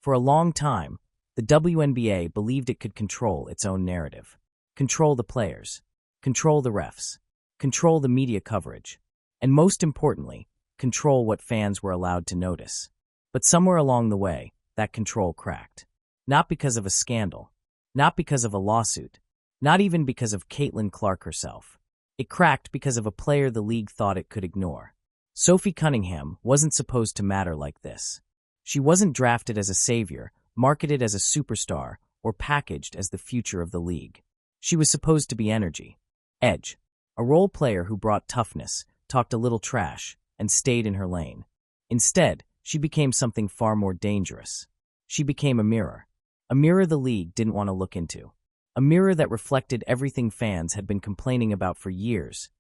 For a long time, the WNBA believed it could control its own narrative. Control the players. Control the refs. Control the media coverage. And most importantly, control what fans were allowed to notice. But somewhere along the way, that control cracked. Not because of a scandal. Not because of a lawsuit. Not even because of Caitlyn Clark herself. It cracked because of a player the league thought it could ignore. Sophie Cunningham wasn't supposed to matter like this. She wasn't drafted as a savior, marketed as a superstar, or packaged as the future of the league. She was supposed to be energy. Edge. A role player who brought toughness, talked a little trash, and stayed in her lane. Instead, she became something far more dangerous. She became a mirror. A mirror the league didn't want to look into. A mirror that reflected everything fans had been complaining about for years.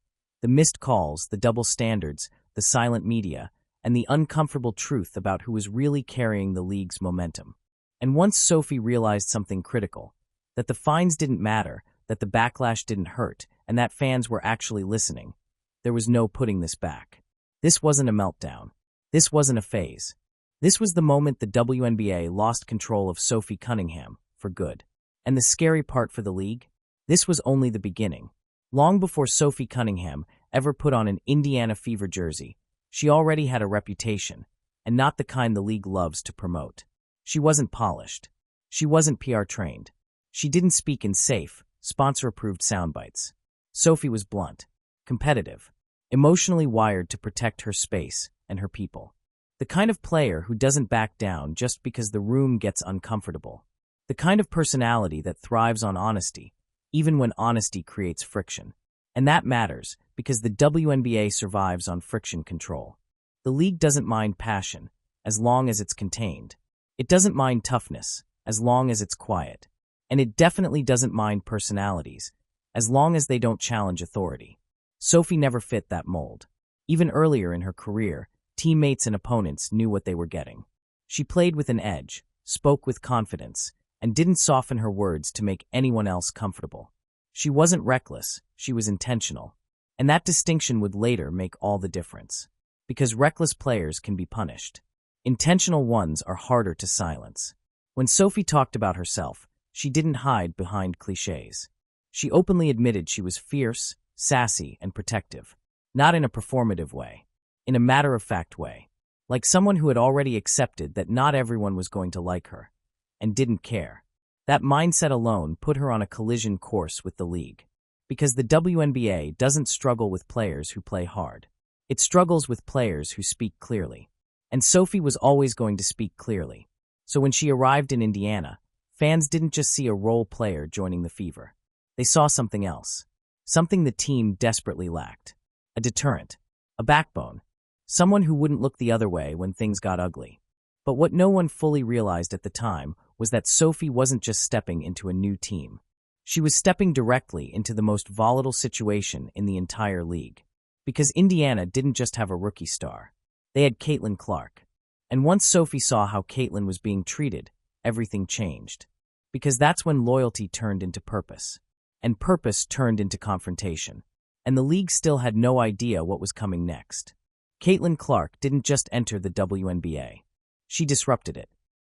The missed calls, the double standards, the silent media, and the uncomfortable truth about who was really carrying the league's momentum. And once Sophie realized something critical, that the fines didn't matter, that the backlash didn't hurt, and that fans were actually listening, there was no putting this back. This wasn't a meltdown. This wasn't a phase. This was the moment the WNBA lost control of Sophie Cunningham, for good. And the scary part for the league? This was only the beginning. Long before Sophie Cunningham ever put on an Indiana Fever jersey, she already had a reputation, and not the kind the league loves to promote. She wasn't polished. She wasn't PR trained. She didn't speak in safe, sponsor-approved soundbites. Sophie was blunt, competitive, emotionally wired to protect her space and her people. The kind of player who doesn't back down just because the room gets uncomfortable. The kind of personality that thrives on honesty, even when honesty creates friction. And that matters because the WNBA survives on friction control. The league doesn't mind passion, as long as it's contained. It doesn't mind toughness, as long as it's quiet. And it definitely doesn't mind personalities, as long as they don't challenge authority. Sophie never fit that mold. Even earlier in her career, teammates and opponents knew what they were getting. She played with an edge, spoke with confidence, and didn't soften her words to make anyone else comfortable. She wasn't reckless, she was intentional. And that distinction would later make all the difference. Because reckless players can be punished. Intentional ones are harder to silence. When Sophie talked about herself, she didn't hide behind cliches. She openly admitted she was fierce, sassy, and protective. Not in a performative way. In a matter-of-fact way. Like someone who had already accepted that not everyone was going to like her. And didn't care. That mindset alone put her on a collision course with the league. Because the WNBA doesn't struggle with players who play hard. It struggles with players who speak clearly. And Sophie was always going to speak clearly. So when she arrived in Indiana, fans didn't just see a role player joining the Fever. They saw something else. Something the team desperately lacked. A deterrent. A backbone. Someone who wouldn't look the other way when things got ugly. But what no one fully realized at the time was that Sophie wasn't just stepping into a new team. She was stepping directly into the most volatile situation in the entire league. Because Indiana didn't just have a rookie star. They had Caitlyn Clark. And once Sophie saw how Caitlyn was being treated, everything changed. Because that's when loyalty turned into purpose. And purpose turned into confrontation. And the league still had no idea what was coming next. Caitlyn Clark didn't just enter the WNBA. She disrupted it.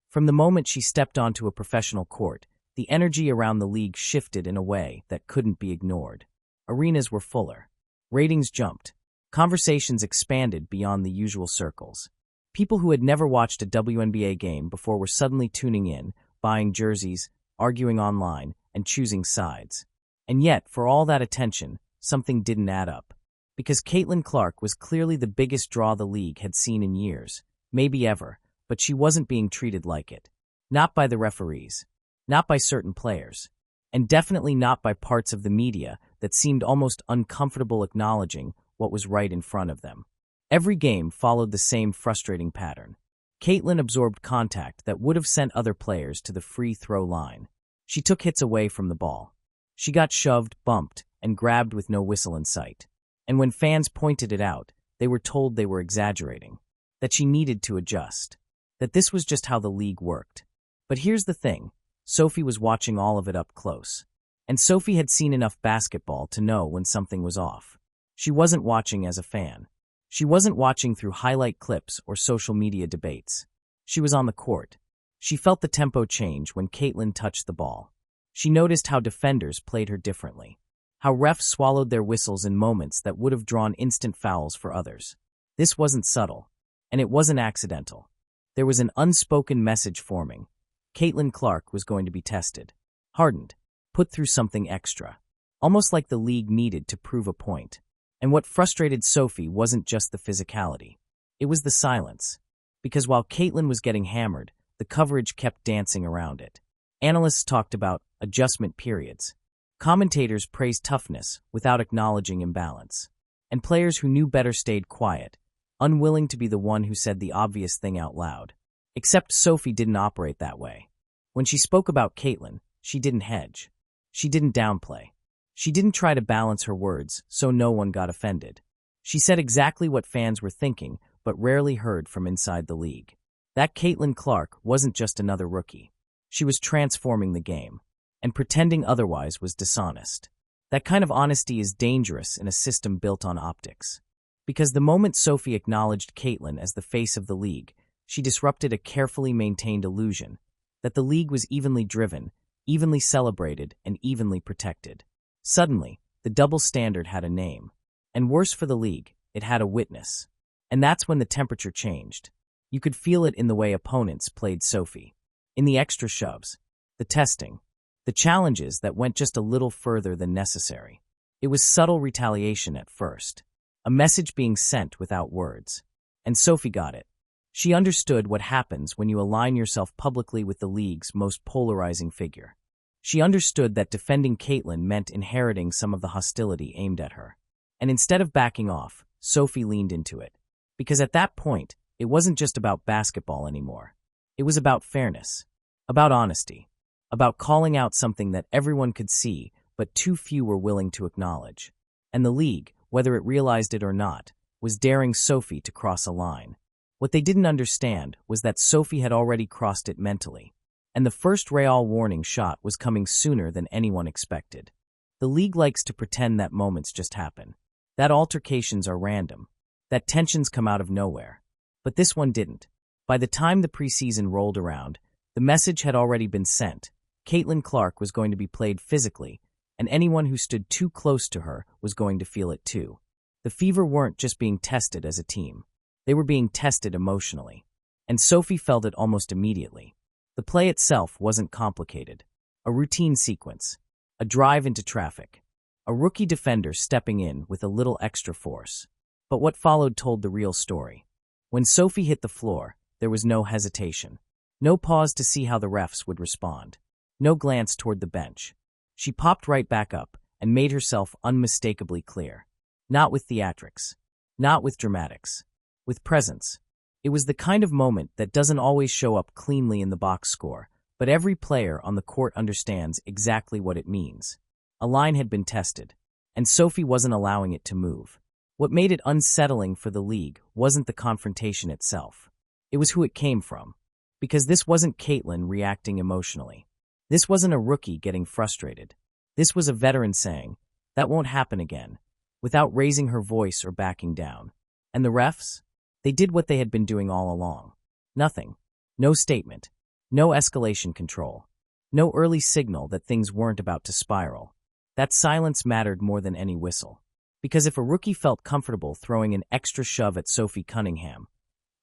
From the moment she stepped onto a professional court, the energy around the league shifted in a way that couldn't be ignored. Arenas were fuller. Ratings jumped. Conversations expanded beyond the usual circles. People who had never watched a WNBA game before were suddenly tuning in, buying jerseys, arguing online, and choosing sides. And yet, for all that attention, something didn't add up. Because Caitlyn Clark was clearly the biggest draw the league had seen in years, maybe ever, but she wasn't being treated like it. Not by the referees. Not by certain players. And definitely not by parts of the media that seemed almost uncomfortable acknowledging what was right in front of them. Every game followed the same frustrating pattern. Caitlyn absorbed contact that would have sent other players to the free throw line. She took hits away from the ball. She got shoved, bumped, and grabbed with no whistle in sight. And when fans pointed it out, they were told they were exaggerating. That she needed to adjust. That this was just how the league worked. But here's the thing. Sophie was watching all of it up close. And Sophie had seen enough basketball to know when something was off. She wasn't watching as a fan. She wasn't watching through highlight clips or social media debates. She was on the court. She felt the tempo change when Caitlyn touched the ball. She noticed how defenders played her differently, how refs swallowed their whistles in moments that would have drawn instant fouls for others. This wasn't subtle, and it wasn't accidental. There was an unspoken message forming. Caitlyn Clark was going to be tested, hardened, put through something extra, almost like the league needed to prove a point. And what frustrated Sophie wasn't just the physicality. It was the silence. Because while Caitlyn was getting hammered, the coverage kept dancing around it. Analysts talked about adjustment periods. Commentators praised toughness without acknowledging imbalance. And players who knew better stayed quiet, unwilling to be the one who said the obvious thing out loud. Except Sophie didn't operate that way. When she spoke about Caitlyn, she didn't hedge. She didn't downplay. She didn't try to balance her words so no one got offended. She said exactly what fans were thinking, but rarely heard from inside the league. That Caitlyn Clark wasn't just another rookie. She was transforming the game, and pretending otherwise was dishonest. That kind of honesty is dangerous in a system built on optics. Because the moment Sophie acknowledged Caitlyn as the face of the league, she disrupted a carefully maintained illusion that the league was evenly driven, evenly celebrated, and evenly protected. Suddenly, the double standard had a name. And worse for the league, it had a witness. And that's when the temperature changed. You could feel it in the way opponents played Sophie. In the extra shoves, the testing, the challenges that went just a little further than necessary. It was subtle retaliation at first. A message being sent without words. And Sophie got it. She understood what happens when you align yourself publicly with the league's most polarizing figure. She understood that defending Caitlyn meant inheriting some of the hostility aimed at her. And instead of backing off, Sophie leaned into it. Because at that point, it wasn't just about basketball anymore. It was about fairness, about honesty, about calling out something that everyone could see, but too few were willing to acknowledge. And the league, whether it realized it or not, was daring Sophie to cross a line. What they didn't understand was that Sophie had already crossed it mentally, and the first Real warning shot was coming sooner than anyone expected. The league likes to pretend that moments just happen, that altercations are random, that tensions come out of nowhere. But this one didn't. By the time the preseason rolled around, the message had already been sent. Caitlyn Clark was going to be played physically, and anyone who stood too close to her was going to feel it too. The Fever weren't just being tested as a team. They were being tested emotionally. And Sophie felt it almost immediately. The play itself wasn't complicated. A routine sequence. A drive into traffic. A rookie defender stepping in with a little extra force. But what followed told the real story. When Sophie hit the floor, there was no hesitation. No pause to see how the refs would respond. No glance toward the bench. She popped right back up and made herself unmistakably clear. Not with theatrics. Not with dramatics. With presence. It was the kind of moment that doesn't always show up cleanly in the box score, but every player on the court understands exactly what it means. A line had been tested, and Sophie wasn't allowing it to move. What made it unsettling for the league wasn't the confrontation itself. It was who it came from. Because this wasn't Caitlyn reacting emotionally. This wasn't a rookie getting frustrated. This was a veteran saying, "That won't happen again," without raising her voice or backing down. And the refs? They did what they had been doing all along. Nothing. No statement. No escalation control. No early signal that things weren't about to spiral. That silence mattered more than any whistle. Because if a rookie felt comfortable throwing an extra shove at Sophie Cunningham,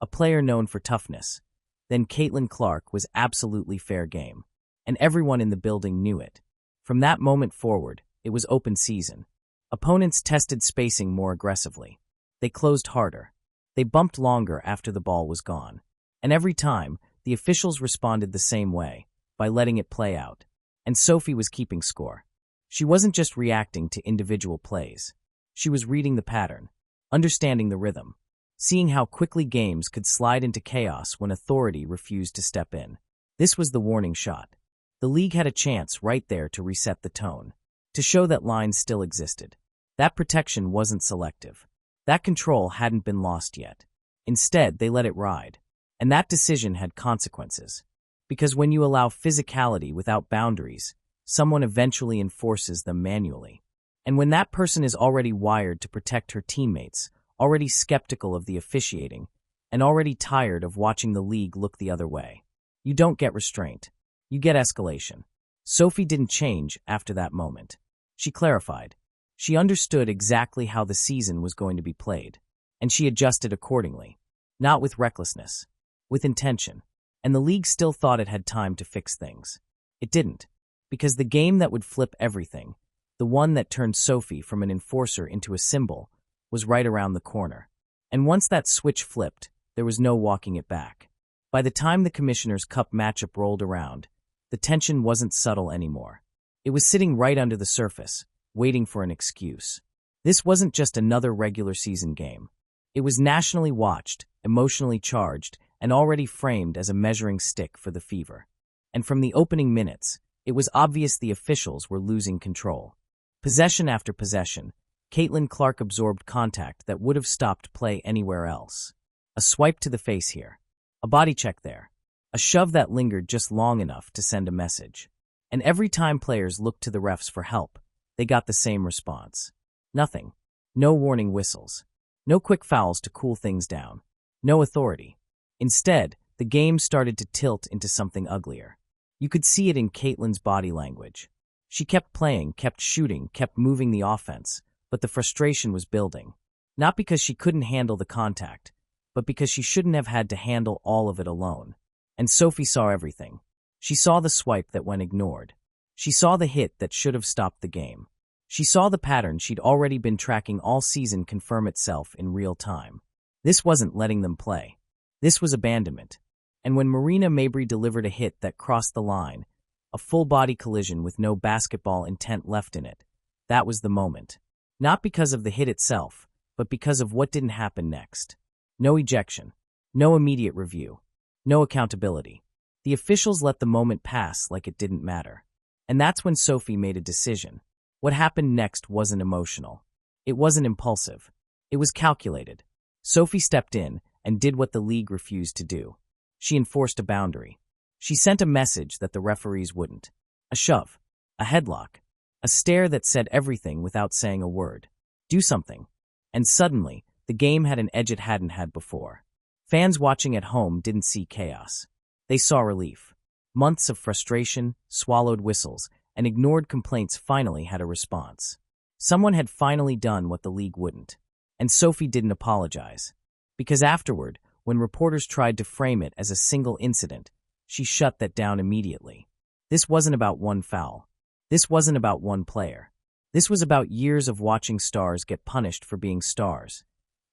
a player known for toughness, then Caitlyn Clark was absolutely fair game. And everyone in the building knew it. From that moment forward, it was open season. Opponents tested spacing more aggressively. They closed harder. They bumped longer after the ball was gone. And every time, the officials responded the same way, by letting it play out. And Sophie was keeping score. She wasn't just reacting to individual plays. She was reading the pattern, understanding the rhythm, seeing how quickly games could slide into chaos when authority refused to step in. This was the warning shot. The league had a chance right there to reset the tone, to show that lines still existed. That protection wasn't selective. That control hadn't been lost yet. Instead, they let it ride. And that decision had consequences. Because when you allow physicality without boundaries, someone eventually enforces them manually. And when that person is already wired to protect her teammates, already skeptical of the officiating, and already tired of watching the league look the other way, You don't get restraint. You get escalation. Sophie didn't change after that moment. She clarified. She understood exactly how the season was going to be played, and she adjusted accordingly. Not with recklessness, with intention. And the league still thought it had time to fix things. It didn't, because the game that would flip everything, the one that turned Sophie from an enforcer into a symbol, was right around the corner. And once that switch flipped, there was no walking it back. By the time the Commissioner's Cup matchup rolled around, the tension wasn't subtle anymore. It was sitting right under the surface, waiting for an excuse. This wasn't just another regular season game. It was nationally watched, emotionally charged, and already framed as a measuring stick for the Fever. And from the opening minutes, it was obvious the officials were losing control. Possession after possession, Caitlyn Clark absorbed contact that would have stopped play anywhere else. A swipe to the face here. A body check there. A shove that lingered just long enough to send a message. And every time players looked to the refs for help, they got the same response. Nothing. No warning whistles. No quick fouls to cool things down. No authority. Instead, the game started to tilt into something uglier. You could see it in Caitlyn's body language. She kept playing, kept shooting, kept moving the offense, but the frustration was building. Not because she couldn't handle the contact, but because she shouldn't have had to handle all of it alone. And Sophie saw everything. She saw the swipe that went ignored. She saw the hit that should have stopped the game. She saw the pattern she'd already been tracking all season confirm itself in real time. This wasn't letting them play. This was abandonment. And when Marina Mabrey delivered a hit that crossed the line, a full-body collision with no basketball intent left in it, that was the moment. Not because of the hit itself, but because of what didn't happen next. No ejection. No immediate review. No accountability. The officials let the moment pass like it didn't matter. And that's when Sophie made a decision. What happened next wasn't emotional. It wasn't impulsive. It was calculated. Sophie stepped in and did what the league refused to do. She enforced a boundary. She sent a message that the referees wouldn't. A shove. A headlock. A stare that said everything without saying a word. Do something. And suddenly, the game had an edge it hadn't had before. Fans watching at home didn't see chaos. They saw relief. Months of frustration, swallowed whistles, and ignored complaints finally had a response. Someone had finally done what the league wouldn't. And Sophie didn't apologize. Because afterward, when reporters tried to frame it as a single incident, she shut that down immediately. This wasn't about one foul. This wasn't about one player. This was about years of watching stars get punished for being stars,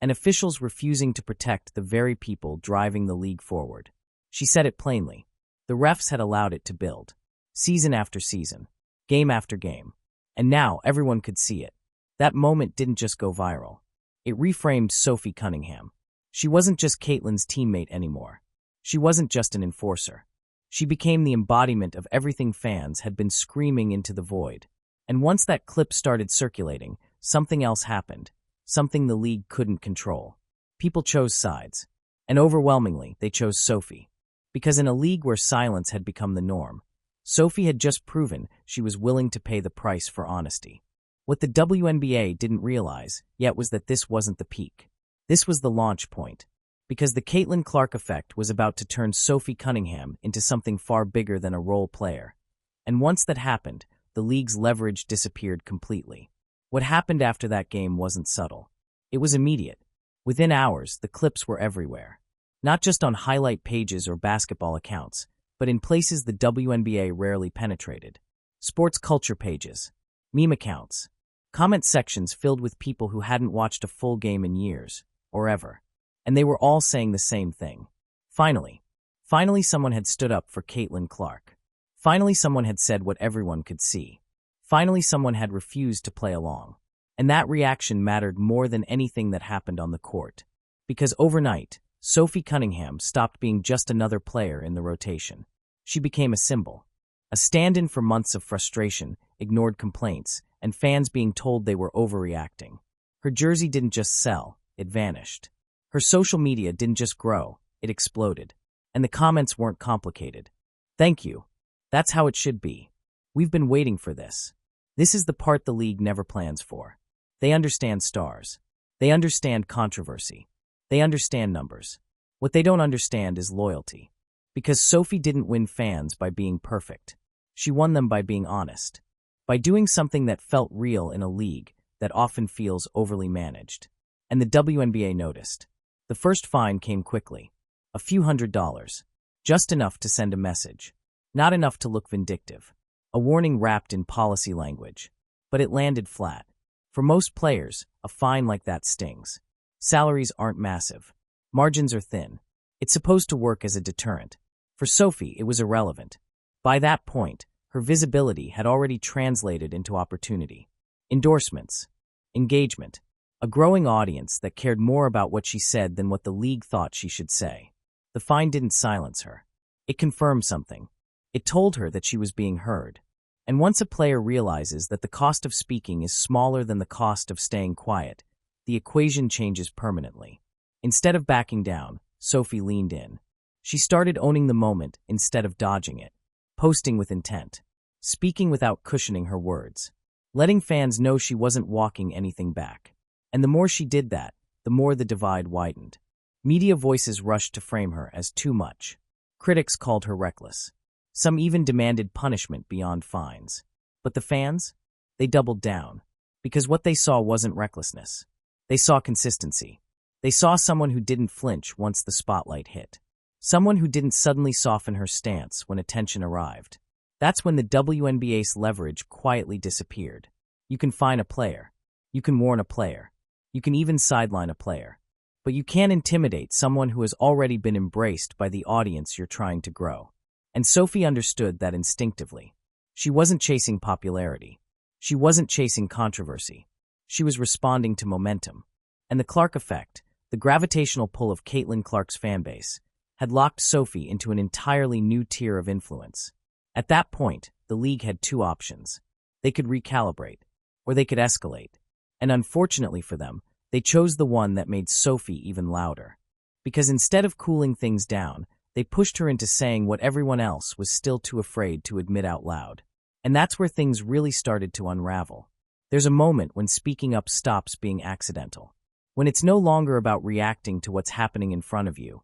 and officials refusing to protect the very people driving the league forward. She said it plainly. The refs had allowed it to build. Season after season. Game after game. And now everyone could see it. That moment didn't just go viral. It reframed Sophie Cunningham. She wasn't just Caitlyn's teammate anymore. She wasn't just an enforcer. She became the embodiment of everything fans had been screaming into the void. And once that clip started circulating, something else happened. Something the league couldn't control. People chose sides. And overwhelmingly, they chose Sophie. Because in a league where silence had become the norm, Sophie had just proven she was willing to pay the price for honesty. What the WNBA didn't realize yet was that this wasn't the peak. This was the launch point. Because the Caitlyn Clark effect was about to turn Sophie Cunningham into something far bigger than a role player. And once that happened, the league's leverage disappeared completely. What happened after that game wasn't subtle. It was immediate. Within hours, the clips were everywhere. Not just on highlight pages or basketball accounts, but in places the WNBA rarely penetrated. Sports culture pages, meme accounts, comment sections filled with people who hadn't watched a full game in years, or ever. And they were all saying the same thing. Finally someone had stood up for Caitlyn Clark. Finally someone had said what everyone could see. Finally someone had refused to play along. And that reaction mattered more than anything that happened on the court. Because overnight, Sophie Cunningham stopped being just another player in the rotation. She became a symbol. A stand-in for months of frustration, ignored complaints, and fans being told they were overreacting. Her jersey didn't just sell, it vanished. Her social media didn't just grow, it exploded. And the comments weren't complicated. Thank you. That's how it should be. We've been waiting for this. This is the part the league never plans for. They understand stars. They understand controversy. They understand numbers. What they don't understand is loyalty. Because Sophie didn't win fans by being perfect. She won them by being honest. By doing something that felt real in a league that often feels overly managed. And the WNBA noticed. The first fine came quickly. A few $100s. Just enough to send a message. Not enough to look vindictive. A warning wrapped in policy language. But it landed flat. For most players, a fine like that stings. Salaries aren't massive. Margins are thin. It's supposed to work as a deterrent. For Sophie, it was irrelevant. By that point, her visibility had already translated into opportunity. Endorsements. Engagement. A growing audience that cared more about what she said than what the league thought she should say. The fine didn't silence her. It confirmed something. It told her that she was being heard. And once a player realizes that the cost of speaking is smaller than the cost of staying quiet, the equation changes permanently. Instead of backing down, Sophie leaned in. She started owning the moment instead of dodging it, posting with intent, speaking without cushioning her words, letting fans know she wasn't walking anything back. And the more she did that, the more the divide widened. Media voices rushed to frame her as too much. Critics called her reckless. Some even demanded punishment beyond fines. But the fans? They doubled down. Because what they saw wasn't recklessness. They saw consistency. They saw someone who didn't flinch once the spotlight hit. Someone who didn't suddenly soften her stance when attention arrived. That's when the WNBA's leverage quietly disappeared. You can fine a player. You can warn a player. You can even sideline a player. But you can't intimidate someone who has already been embraced by the audience you're trying to grow. And Sophie understood that instinctively. She wasn't chasing popularity. She wasn't chasing controversy. She was responding to momentum. And the Clark effect, the gravitational pull of Caitlyn Clark's fanbase, had locked Sophie into an entirely new tier of influence. At that point, the league had two options. They could recalibrate, or they could escalate. And unfortunately for them, they chose the one that made Sophie even louder. Because instead of cooling things down, they pushed her into saying what everyone else was still too afraid to admit out loud. And that's where things really started to unravel. There's a moment when speaking up stops being accidental. When it's no longer about reacting to what's happening in front of you,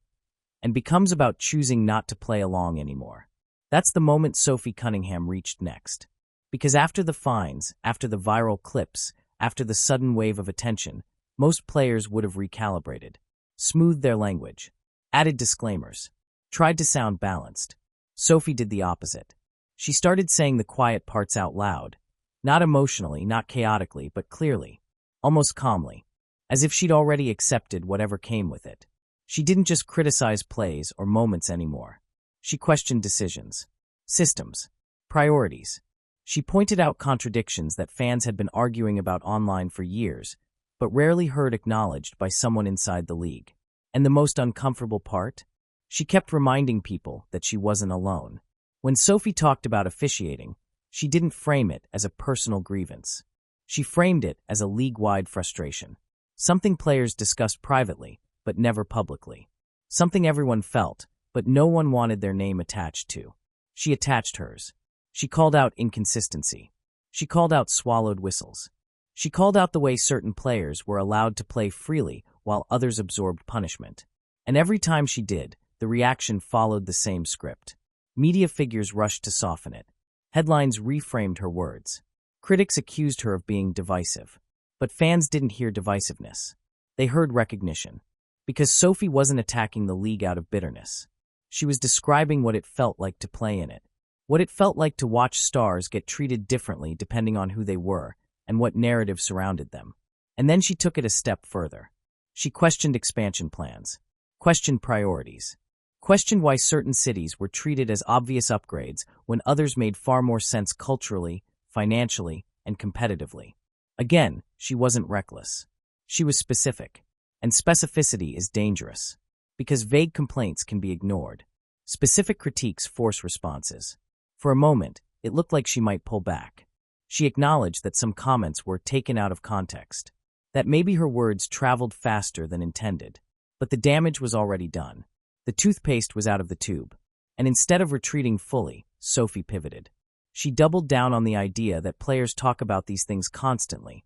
and becomes about choosing not to play along anymore. That's the moment Sophie Cunningham reached next. Because after the fines, after the viral clips, after the sudden wave of attention, most players would have recalibrated, smoothed their language, added disclaimers, tried to sound balanced. Sophie did the opposite. She started saying the quiet parts out loud, not emotionally, not chaotically, but clearly, almost calmly, as if she'd already accepted whatever came with it. She didn't just criticize plays or moments anymore. She questioned decisions, systems, priorities. She pointed out contradictions that fans had been arguing about online for years, but rarely heard acknowledged by someone inside the league. And the most uncomfortable part? She kept reminding people that she wasn't alone. When Sophie talked about officiating, she didn't frame it as a personal grievance. She framed it as a league-wide frustration. Something players discussed privately, but never publicly. Something everyone felt, but no one wanted their name attached to. She attached hers. She called out inconsistency. She called out swallowed whistles. She called out the way certain players were allowed to play freely while others absorbed punishment. And every time she did, the reaction followed the same script. Media figures rushed to soften it. Headlines reframed her words. Critics accused her of being divisive. But fans didn't hear divisiveness. They heard recognition. Because Sophie wasn't attacking the league out of bitterness. She was describing what it felt like to play in it. What it felt like to watch stars get treated differently depending on who they were and what narrative surrounded them. And then she took it a step further. She questioned expansion plans, questioned priorities, questioned why certain cities were treated as obvious upgrades when others made far more sense culturally, financially, and competitively. Again, she wasn't reckless. She was specific. And specificity is dangerous. Because vague complaints can be ignored. Specific critiques force responses. For a moment, it looked like she might pull back. She acknowledged that some comments were taken out of context. That maybe her words traveled faster than intended. But the damage was already done. The toothpaste was out of the tube. And instead of retreating fully, Sophie pivoted. She doubled down on the idea that players talk about these things constantly.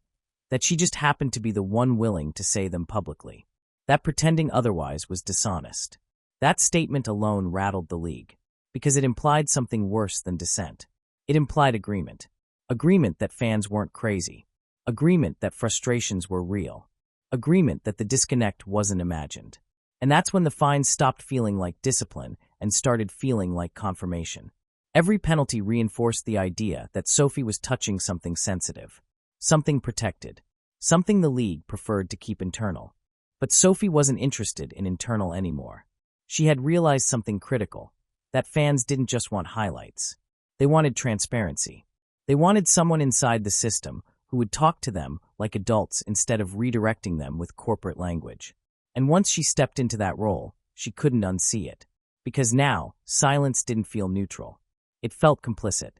That she just happened to be the one willing to say them publicly. That pretending otherwise was dishonest. That statement alone rattled the league, because it implied something worse than dissent. It implied agreement. Agreement that fans weren't crazy. Agreement that frustrations were real. Agreement that the disconnect wasn't imagined. And that's when the fines stopped feeling like discipline and started feeling like confirmation. Every penalty reinforced the idea that Sophie was touching something sensitive, something protected, something the league preferred to keep internal. But Sophie wasn't interested in internal anymore. She had realized something critical, that fans didn't just want highlights. They wanted transparency. They wanted someone inside the system who would talk to them like adults instead of redirecting them with corporate language. And once she stepped into that role, she couldn't unsee it. Because now, silence didn't feel neutral. It felt complicit.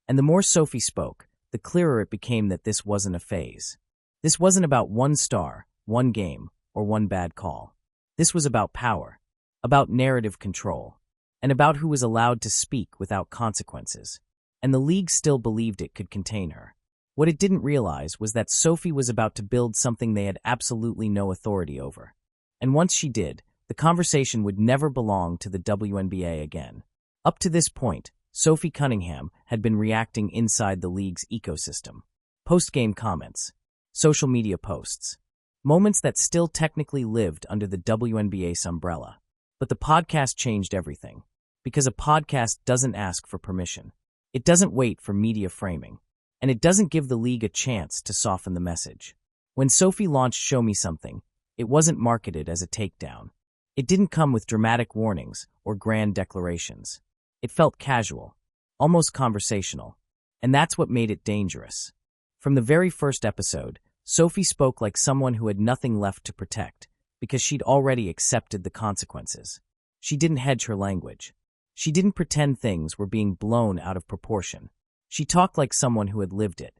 And the more Sophie spoke, the clearer it became that this wasn't a phase. This wasn't about one star, one game, or one bad call. This was about power, about narrative control, and about who was allowed to speak without consequences. And the league still believed it could contain her. What it didn't realize was that Sophie was about to build something they had absolutely no authority over. And once she did, the conversation would never belong to the WNBA again. Up to this point, Sophie Cunningham had been reacting inside the league's ecosystem. Post-game comments, social media posts, moments that still technically lived under the WNBA's umbrella. But the podcast changed everything. Because a podcast doesn't ask for permission. It doesn't wait for media framing. And it doesn't give the league a chance to soften the message. When Sophie launched Show Me Something, it wasn't marketed as a takedown. It didn't come with dramatic warnings or grand declarations. It felt casual, almost conversational, and that's what made it dangerous. From the very first episode, Sophie spoke like someone who had nothing left to protect, because she'd already accepted the consequences. She didn't hedge her language. She didn't pretend things were being blown out of proportion. She talked like someone who had lived it.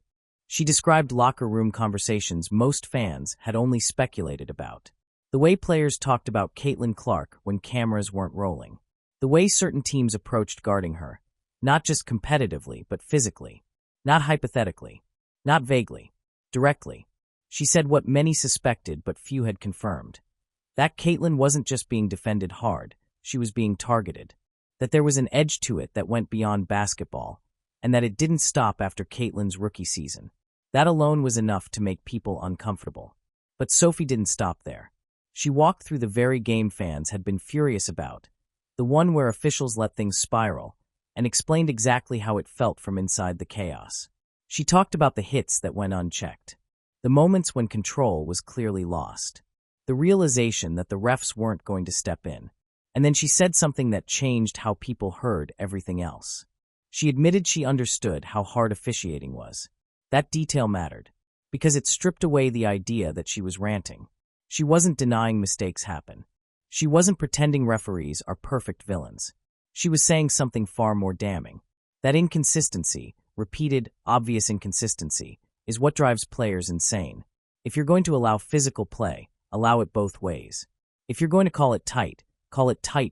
She described locker room conversations most fans had only speculated about. The way players talked about Caitlyn Clark when cameras weren't rolling. The way certain teams approached guarding her, not just competitively but physically, not hypothetically, not vaguely, directly. She said what many suspected but few had confirmed. That Caitlyn wasn't just being defended hard, she was being targeted. That there was an edge to it that went beyond basketball, and that it didn't stop after Caitlyn's rookie season. That alone was enough to make people uncomfortable. But Sophie didn't stop there. She walked through the very game fans had been furious about, the one where officials let things spiral, and explained exactly how it felt from inside the chaos. She talked about the hits that went unchecked, the moments when control was clearly lost, the realization that the refs weren't going to step in. And then she said something that changed how people heard everything else. She admitted she understood how hard officiating was. That detail mattered, because it stripped away the idea that she was ranting. She wasn't denying mistakes happen. She wasn't pretending referees are perfect villains. She was saying something far more damning. That inconsistency, repeated, obvious inconsistency, is what drives players insane. If you're going to allow physical play, allow it both ways. If you're going to call it tight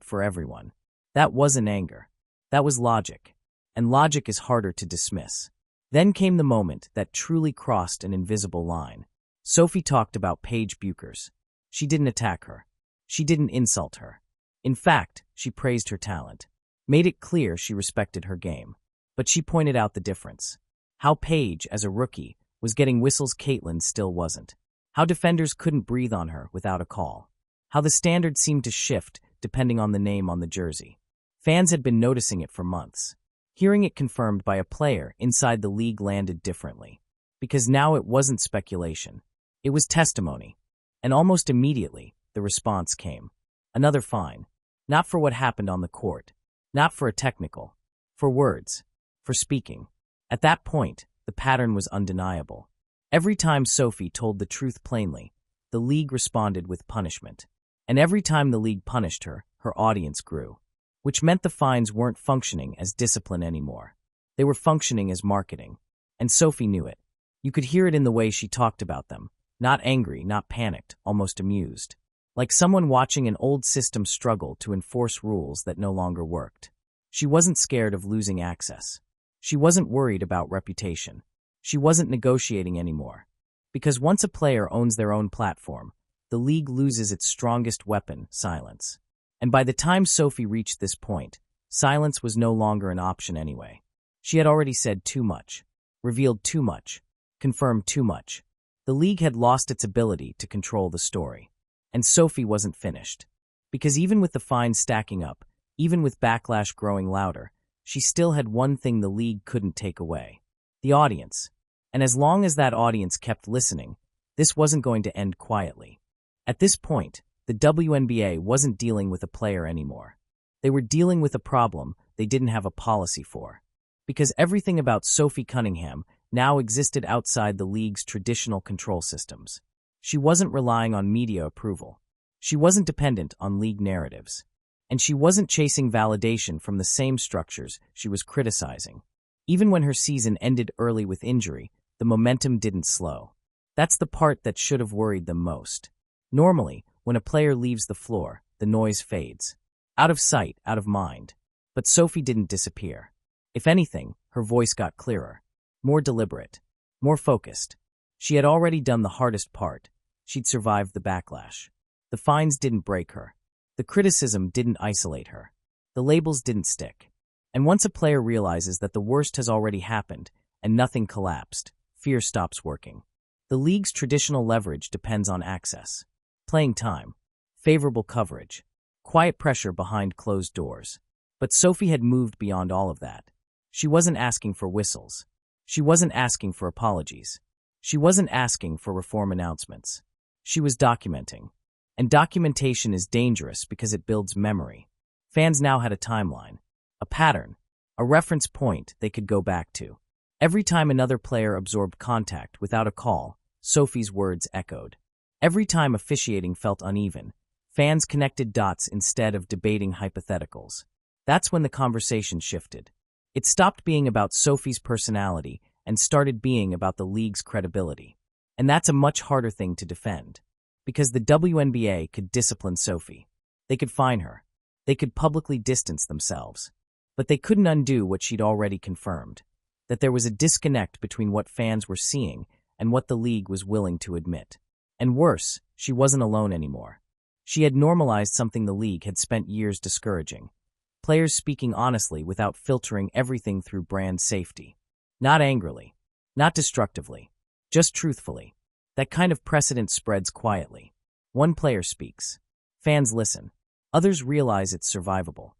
for everyone. That wasn't anger. That was logic. And logic is harder to dismiss. Then came the moment that truly crossed an invisible line. Sophie talked about Paige Buchers. She didn't attack her. She didn't insult her. In fact, she praised her talent, made it clear she respected her game. But she pointed out the difference. How Paige, as a rookie, was getting whistles Caitlyn still wasn't. How defenders couldn't breathe on her without a call. How the standard seemed to shift depending on the name on the jersey. Fans had been noticing it for months. Hearing it confirmed by a player inside the league landed differently. Because now it wasn't speculation. It was testimony. And almost immediately, the response came. Another fine. Not for what happened on the court. Not for a technical. For words. For speaking. At that point, the pattern was undeniable. Every time Sophie told the truth plainly, the league responded with punishment. And every time the league punished her, her audience grew. Which meant the fines weren't functioning as discipline anymore. They were functioning as marketing. And Sophie knew it. You could hear it in the way she talked about them. Not angry, not panicked, almost amused. Like someone watching an old system struggle to enforce rules that no longer worked. She wasn't scared of losing access. She wasn't worried about reputation. She wasn't negotiating anymore. Because once a player owns their own platform, the league loses its strongest weapon, silence. And by the time Sophie reached this point, silence was no longer an option anyway. She had already said too much, revealed too much, confirmed too much. The league had lost its ability to control the story. And Sophie wasn't finished. Because even with the fines stacking up, even with backlash growing louder, she still had one thing the league couldn't take away: the audience. And as long as that audience kept listening, this wasn't going to end quietly. At this point, the WNBA wasn't dealing with a player anymore. They were dealing with a problem they didn't have a policy for. Because everything about Sophie Cunningham now existed outside the league's traditional control systems. She wasn't relying on media approval. She wasn't dependent on league narratives. And she wasn't chasing validation from the same structures she was criticizing. Even when her season ended early with injury, the momentum didn't slow. That's the part that should have worried them most. Normally, when a player leaves the floor, the noise fades. Out of sight, out of mind. But Sophie didn't disappear. If anything, her voice got clearer, more deliberate, more focused. She had already done the hardest part. She'd survived the backlash. The fines didn't break her. The criticism didn't isolate her. The labels didn't stick. And once a player realizes that the worst has already happened and nothing collapsed, fear stops working. The league's traditional leverage depends on access, playing time, favorable coverage, quiet pressure behind closed doors. But Sophie had moved beyond all of that. She wasn't asking for whistles. She wasn't asking for apologies. She wasn't asking for reform announcements. She was documenting. And documentation is dangerous because it builds memory. Fans now had a timeline, a pattern, a reference point they could go back to. Every time another player absorbed contact without a call, Sophie's words echoed. Every time officiating felt uneven, fans connected dots instead of debating hypotheticals. That's when the conversation shifted. It stopped being about Sophie's personality and started being about the league's credibility. And that's a much harder thing to defend. Because the WNBA could discipline Sophie. They could fine her. They could publicly distance themselves. But they couldn't undo what she'd already confirmed: that there was a disconnect between what fans were seeing and what the league was willing to admit. And worse, she wasn't alone anymore. She had normalized something the league had spent years discouraging: players speaking honestly without filtering everything through brand safety. Not angrily, not destructively, just truthfully. That kind of precedent spreads quietly. One player speaks. Fans listen. Others realize it's survivable.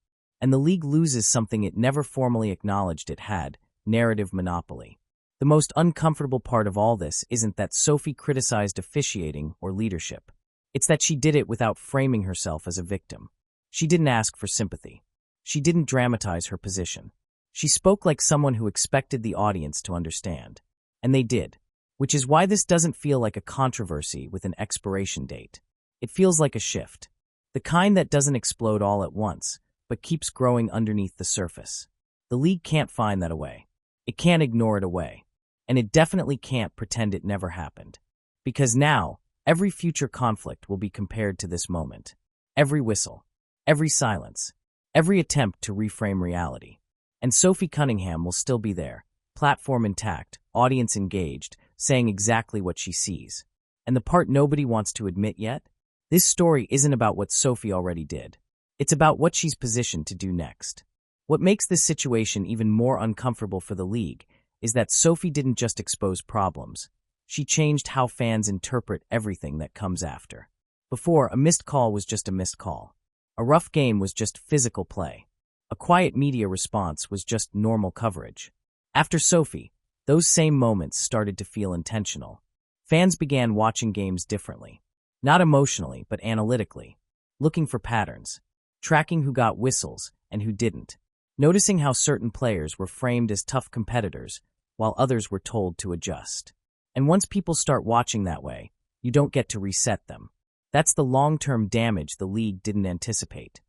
And the league loses something it never formally acknowledged it had: narrative monopoly. The most uncomfortable part of all this isn't that Sophie criticized officiating or leadership. It's that she did it without framing herself as a victim. She didn't ask for sympathy. She didn't dramatize her position. She spoke like someone who expected the audience to understand. And they did. Which is why this doesn't feel like a controversy with an expiration date. It feels like a shift. The kind that doesn't explode all at once, but keeps growing underneath the surface. The league can't find that away. It can't ignore it away. And it definitely can't pretend it never happened. Because now, every future conflict will be compared to this moment. Every whistle, every silence, every attempt to reframe reality. And Sophie Cunningham will still be there, platform intact, audience engaged, saying exactly what she sees. And the part nobody wants to admit yet? This story isn't about what Sophie already did. It's about what she's positioned to do next. What makes this situation even more uncomfortable for the league is that Sophie didn't just expose problems. She changed how fans interpret everything that comes after. Before, a missed call was just a missed call. A rough game was just physical play. A quiet media response was just normal coverage. After Sophie, those same moments started to feel intentional. Fans began watching games differently. Not emotionally, but analytically. Looking for patterns. Tracking who got whistles and who didn't. Noticing how certain players were framed as tough competitors, while others were told to adjust. And once people start watching that way, you don't get to reset them. That's the long-term damage the league didn't anticipate.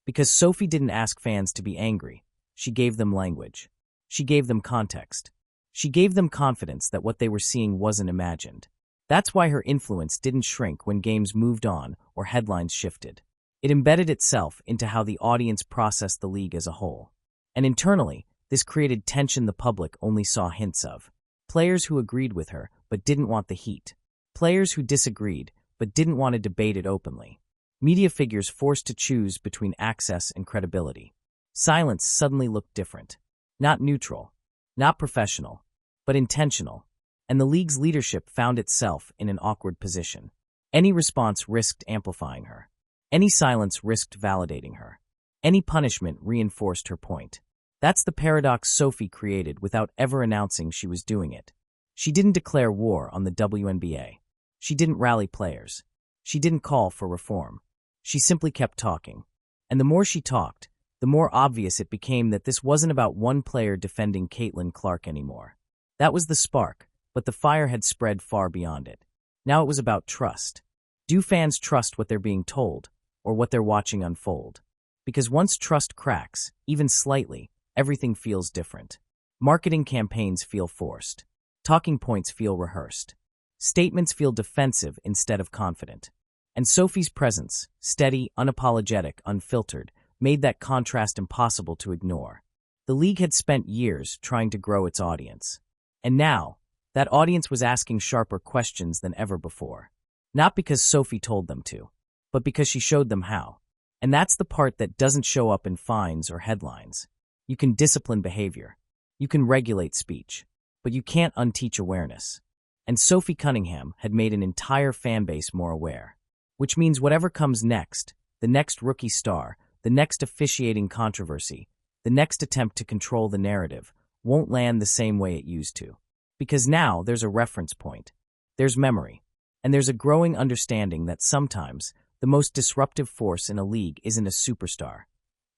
Because Sophie didn't ask fans to be angry. She gave them language. She gave them context. She gave them confidence that what they were seeing wasn't imagined. That's why her influence didn't shrink when games moved on or headlines shifted. It embedded itself into how the audience processed the league as a whole. And internally, this created tension the public only saw hints of. Players who agreed with her but didn't want the heat. Players who disagreed but didn't want to debate it openly. Media figures forced to choose between access and credibility. Silence suddenly looked different. Not neutral, not professional, but intentional. And the league's leadership found itself in an awkward position. Any response risked amplifying her. Any silence risked validating her. Any punishment reinforced her point. That's the paradox Sophie created without ever announcing she was doing it. She didn't declare war on the WNBA. She didn't rally players. She didn't call for reform. She simply kept talking. And the more she talked, the more obvious it became that this wasn't about one player defending Caitlyn Clark anymore. That was the spark, but the fire had spread far beyond it. Now it was about trust. Do fans trust what they're being told, or what they're watching unfold? Because once trust cracks, even slightly, everything feels different. Marketing campaigns feel forced. Talking points feel rehearsed. Statements feel defensive instead of confident. And Sophie's presence, steady, unapologetic, unfiltered, made that contrast impossible to ignore. The league had spent years trying to grow its audience. And now, that audience was asking sharper questions than ever before. Not because Sophie told them to, but because she showed them how. And that's the part that doesn't show up in fines or headlines. You can discipline behavior. You can regulate speech. But you can't unteach awareness. And Sophie Cunningham had made an entire fanbase more aware. Which means whatever comes next, the next rookie star, the next officiating controversy, the next attempt to control the narrative, won't land the same way it used to. Because now there's a reference point. There's memory. And there's a growing understanding that sometimes the most disruptive force in a league isn't a superstar.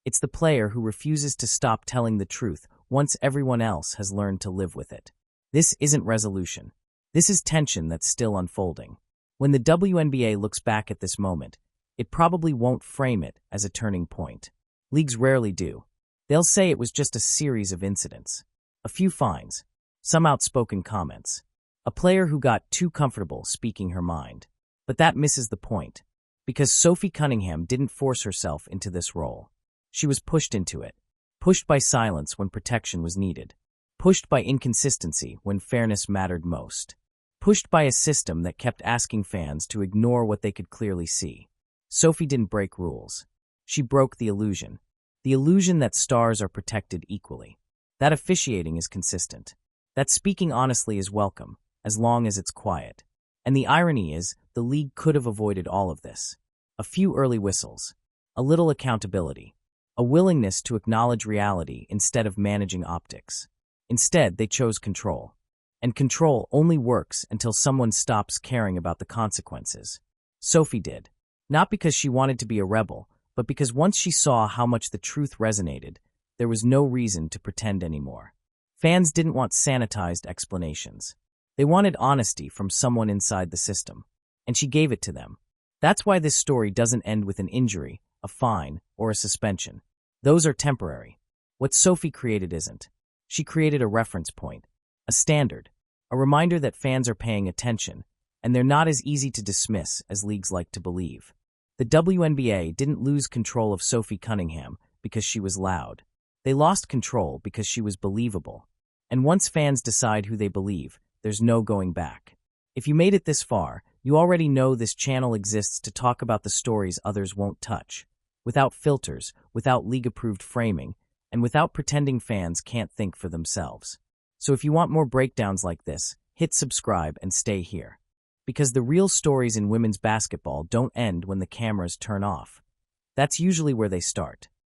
It's the player who refuses to stop telling the truth once everyone else has learned to live with it. This isn't resolution. This is tension that's still unfolding. When the WNBA looks back at this moment, it probably won't frame it as a turning point. Leagues rarely do. They'll say it was just a series of incidents. A few fines. Some outspoken comments. A player who got too comfortable speaking her mind. But that misses the point. Because Sophie Cunningham didn't force herself into this role. She was pushed into it. Pushed by silence when protection was needed. Pushed by inconsistency when fairness mattered most. Pushed by a system that kept asking fans to ignore what they could clearly see. Sophie didn't break rules. She broke the illusion. The illusion that stars are protected equally. That officiating is consistent. That speaking honestly is welcome, as long as it's quiet. And the irony is, the league could have avoided all of this. A few early whistles. A little accountability. A willingness to acknowledge reality instead of managing optics. Instead, they chose control. And control only works until someone stops caring about the consequences. Sophie did. Not because she wanted to be a rebel, but because once she saw how much the truth resonated, there was no reason to pretend anymore. Fans didn't want sanitized explanations. They wanted honesty from someone inside the system. And she gave it to them. That's why this story doesn't end with an injury, a fine, or a suspension. Those are temporary. What Sophie created isn't. She created a reference point, a standard, a reminder that fans are paying attention, and they're not as easy to dismiss as leagues like to believe. The WNBA didn't lose control of Sophie Cunningham because she was loud. They lost control because she was believable. And once fans decide who they believe, there's no going back. If you made it this far, you already know this channel exists to talk about the stories others won't touch. Without filters, without league-approved framing, and without pretending fans can't think for themselves. So if you want more breakdowns like this, hit subscribe and stay here. Because the real stories in women's basketball don't end when the cameras turn off. That's usually where they start.